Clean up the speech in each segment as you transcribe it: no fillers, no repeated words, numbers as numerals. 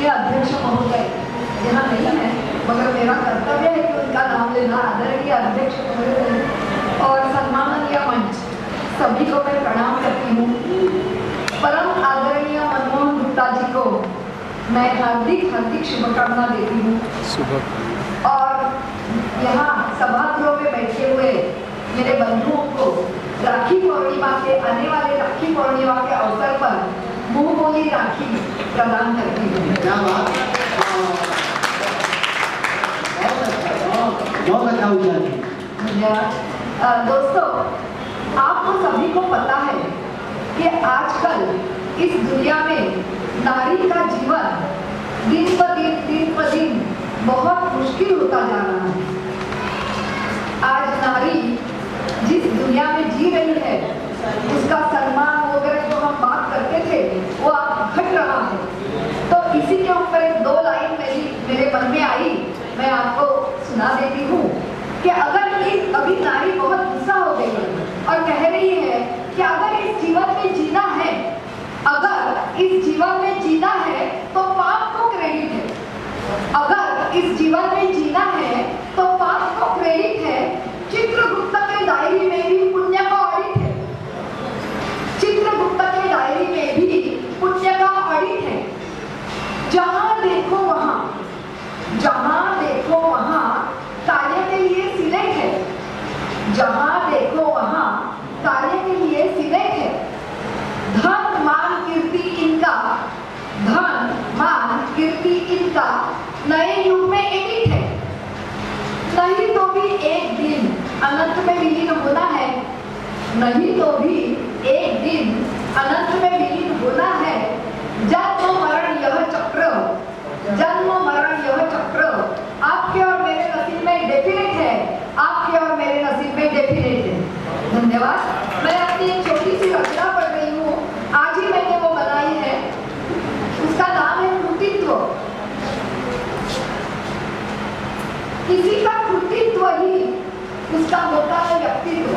माननीय अध्यक्ष महोदय यहाँ नहीं है, मगर मेरा कर्तव्य है कि उनका नाम लेना। आदरणीय अध्यक्ष महोदय और सम्माननीय मंच, सभी को मैं प्रणाम करती हूँ। परम आदरणीय मनमोहन गुप्ता जी को मैं हार्दिक शुभकामना देती हूँ। और यहाँ सभागृह में बैठे हुए मेरे बंधुओं को राखी पूर्णिमा के आने वाले राखी पूर्णिमा के अवसर पर मुंह बोली राखी प्रदान करती हूँ। दोस्तों, आपको सभी को पता है कि आजकल इस दुनिया में नारी का जीवन दिन ब दिन बहुत मुश्किल होता जा रहा है। आज नारी जिस दुनिया में जी रही है, उसका सम्मान वगैरह जो हम बात करते थे वो अब घट रहा है। तो इसी के ऊपर एक दो लाइन मेरे मन में आई, मैं आपको सुना देती हूँ कि अगर अभी नारी बहुत गुस्सा हो गई है और कह रही है कि अगर इस जीवन में जीना है, अगर इस जीवन में जीना है तो पाप को क्रेडिट है। अगर इस जीवन में जीना है तो पाप को क्रेडिट है। चित्रगुप्त के डायरी में भी पुण्य का ऑडिट है। चित्रगुप्त के डायरी में भी पुण्य का ऑडिट है। जहां देखो वहां कार्य के लिए सिलेक्ट है। जहां देखो वहां कार्य के लिए सिलेक्ट है। धन मान कीर्ति इनका नए युग में एडिट है। नहीं तो भी एक दिन अनंत में विलीन होना है। नहीं तो भी एक दिन अनंत में विलीन होना है। जन्म मरण यह चक्र आपके और मेरे नसीब में डेफिनेट है। आपके और मेरे नसीब में डेफिनेट है। धन्यवाद। मैं अपनी एक छोटी सी रचना पढ़ रही हूँ, आज ही मैंने वो बनाई है। उसका नाम है कृतित्व। किसी का कृतित्व ही उसका होता है व्यक्तित्व।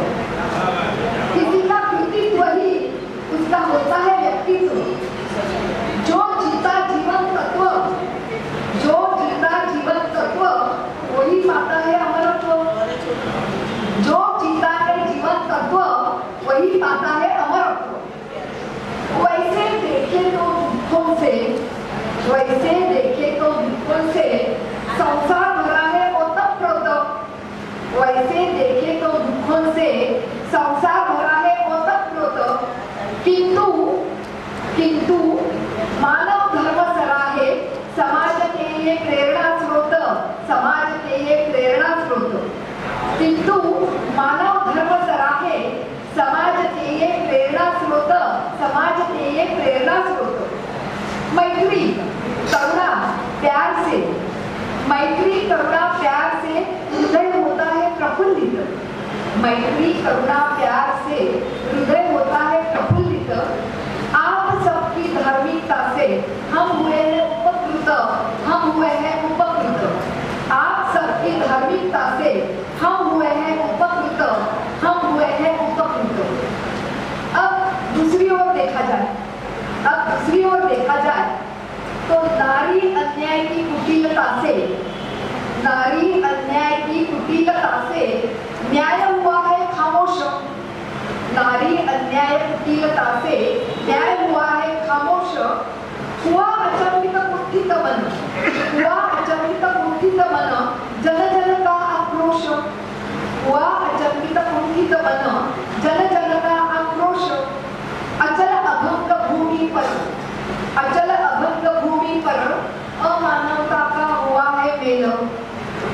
किसी का कृतित्व ही उसका होता है व्यक्तित्व। जो जीता जीवन तत्व वही पाता है अमरत्व। जो जीता है जीवन तत्व वही पाता है अमरत्व। वैसे देखे तो दुखों से संसार भरा है ओतप्रोत। वैसे देखे तो दुखों से संसार भरा है ओतप्रोत। किंतु मानव धर्म सराहे समाज के लिए प्रेरणा स्रोत। किंतु मानव धर्म सराहे समाज के लिए प्रेरणा स्रोत। मैत्री करुणा प्यार से हृदय होता है प्रफुल्लित। मैत्री करुणा प्यार से हृदय होता है प्रफुल्लित। आप सबकी धार्मिकता से हम हुए हैं उपकृत। आप सबकी धार्मिकता से हम हुए हैं उपकृत। अब दूसरी ओर देखा जाए तो नारी अन्याय की कुटिलता से न्याय हुआ है खामोश। नारी अन्याय कुटिलता से न्याय हुआ है खामोश। हुआ अचंबित कुंठित मन जन जन का आक्रोश। हुआ अचंबित कुंठित मन जन जन का आक्रोश। अचल अभंग भूमि पर अमानवता का हुआ है मेल।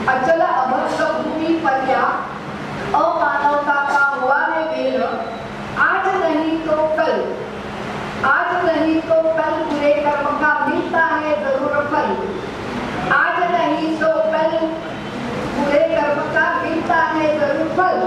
अचल अभंग भूमि पर या अमानवता का हुआ है मेल। आज नहीं तो कल बुरे कर्म का मिलता है जरूर फल। आज नहीं तो कल बुरे कर्म का मिलता है जरूर फल।